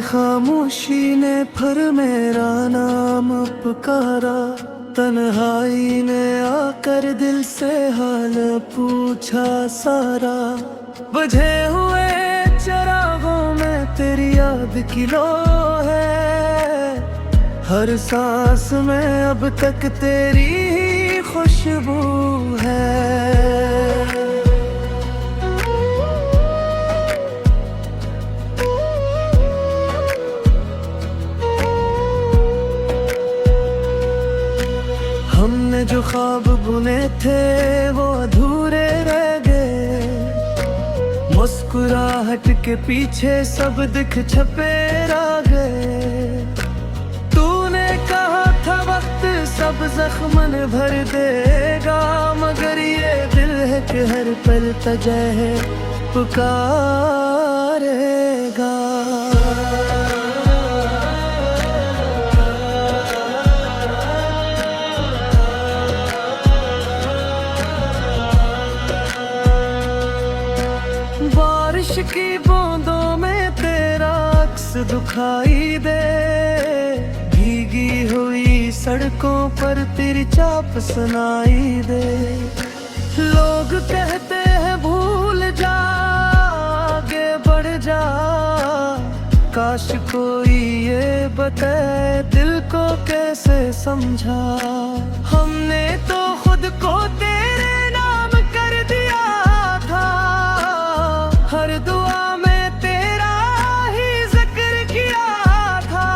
खामोशी ने फिर मेरा नाम पुकारा, तन्हाई ने आकर दिल से हाल पूछा सारा। बुझे हुए चिरागों में तेरी याद की लो है, हर सांस में अब तक तेरी ही खुशबू है। हमने जो ख्वाब बुने थे वो अधूरे रह गए, मुस्कुराहट के पीछे सब दिख छपे रह गए। तूने कहा था वक्त सब जख्मन भर देगा, मगर ये दिल है कि हर पल तजह पुकारेगा। बारिश की बूंदों में तेरा अक्स दिखाई दे, भीगी हुई सड़कों पर तेरी चाप सुनाई दे। लोग कहते हैं भूल जा, आगे बढ़ जा, काश कोई ये बताए दिल को कैसे समझा। हमने तो खुद को तेरे नाम कर दिया था, हर दुआ में तेरा ही जिक्र किया था।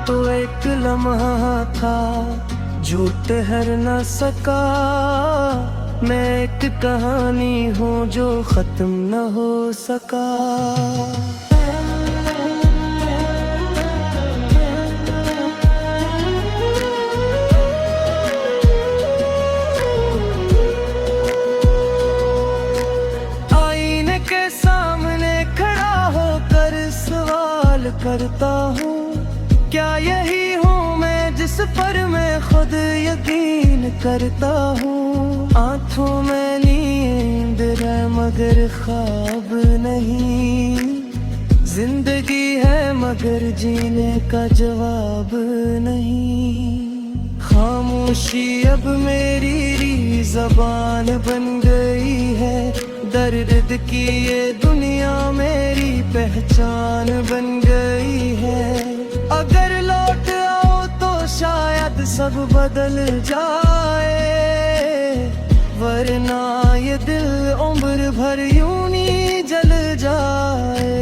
तो एक लम्हा था जो ठहर न सका, मैं एक कहानी हूँ जो खत्म न हो सका। करता हूँ क्या यही हूँ मैं जिस पर मैं खुद यकीन करता हूँ। आँखों में नींद है मगर ख्वाब नहीं, जिंदगी है मगर जीने का जवाब नहीं। खामोशी अब मेरी ज़बान बन गई है, दर्द की ये दुनिया मेरी पहचान बन गई है। अगर लौट आओ तो शायद सब बदल जाए, वरना ये दिल उम्र भर यूं ही जल जाए।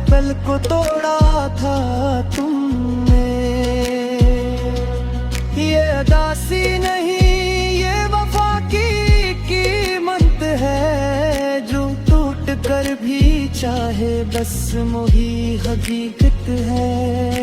पल को तोड़ा था तुमने, ये अदासी नहीं ये वफा की कीमत है, जो टूट कर भी चाहे बस वही हकीकत है।